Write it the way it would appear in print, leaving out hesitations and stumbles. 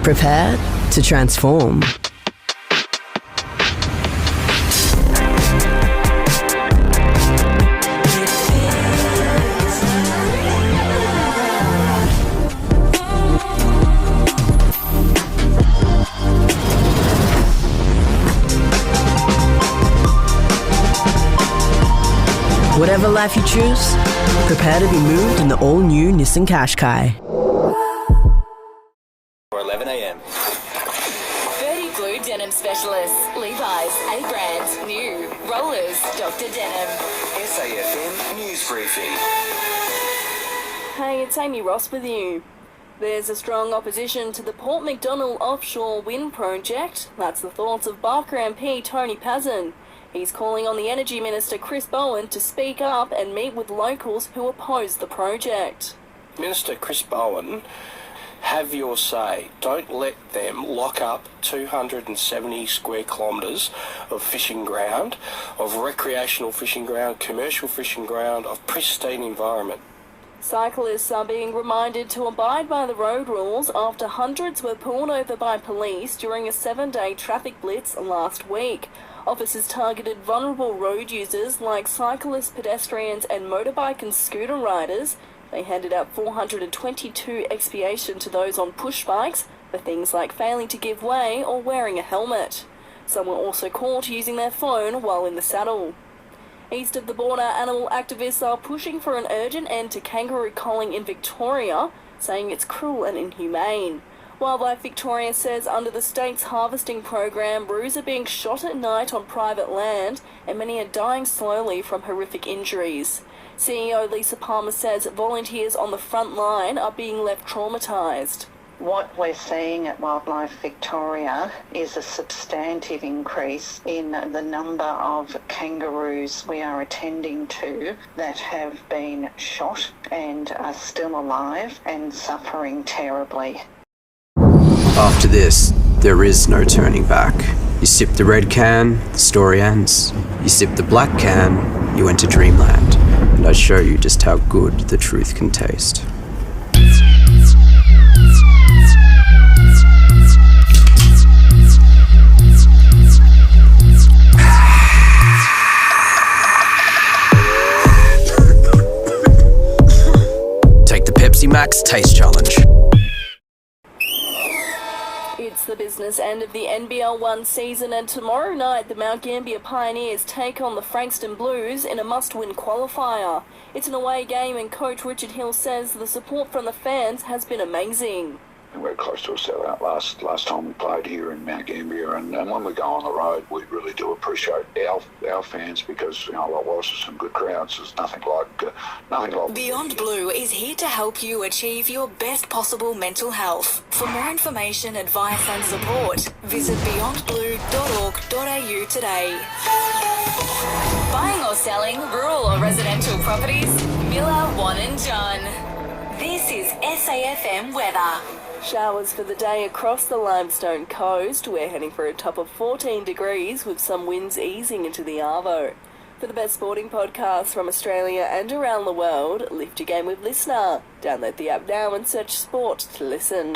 Prepare to transform. Whatever life you choose, prepare to be moved in the all-new Nissan Qashqai. For 11 a.m. 30 Blue Denim Specialists. Levi's, A-Brand, New, Rollers, Dr. Denim. SAFM News Briefing. Hey, it's Amy Ross with you. There's a strong opposition to the Port MacDonnell offshore wind project. That's the thoughts of Barker MP Tony Pazin. He's calling on the Energy Minister Chris Bowen to speak up and meet with locals who oppose the project. Minister Chris Bowen, have your say. Don't let them lock up 270 square kilometres of fishing ground, of recreational fishing ground, commercial fishing ground, of pristine environment. Cyclists are being reminded to abide by the road rules after hundreds were pulled over by police during a 7-day traffic blitz last week. Officers targeted vulnerable road users like cyclists, pedestrians and motorbike and scooter riders. They handed out 422 expiation to those on push bikes for things like failing to give way or wearing a helmet. Some were also caught using their phone while in the saddle. East of the border, animal activists are pushing for an urgent end to kangaroo culling in Victoria, saying it's cruel and inhumane. Wildlife Victoria says under the state's harvesting program, roos are being shot at night on private land and many are dying slowly from horrific injuries. CEO Lisa Palmer says volunteers on the front line are being left traumatised. What we're seeing at Wildlife Victoria is a substantive increase in the number of kangaroos we are attending to that have been shot and are still alive and suffering terribly. After this, there is no turning back. You sip the red can, the story ends. You sip the black can, you enter dreamland. And I show you just how good the truth can taste. Take the Pepsi Max Taste Challenge. It's the business end of the NBL 1 season, and tomorrow night the Mount Gambier Pioneers take on the Frankston Blues in a must-win qualifier. It's an away game and coach Richard Hill says the support from the fans has been amazing. We're close to a sellout last time we played here in Mount Gambier, and when we go on the road, we really do appreciate our fans because whilst there's some good crowds, there's nothing like. Beyond Blue is here to help you achieve your best possible mental health. For more information, advice and support, visit beyondblue.org.au today. Buying or selling rural or residential properties? Miller, Wan and John. This is SAFM weather. Showers for the day across the Limestone coast. We're heading for a top of 14 degrees with some winds easing into the Arvo. For the best sporting podcasts from Australia and around the world, lift your game with Listener. Download the app now and search sport to listen.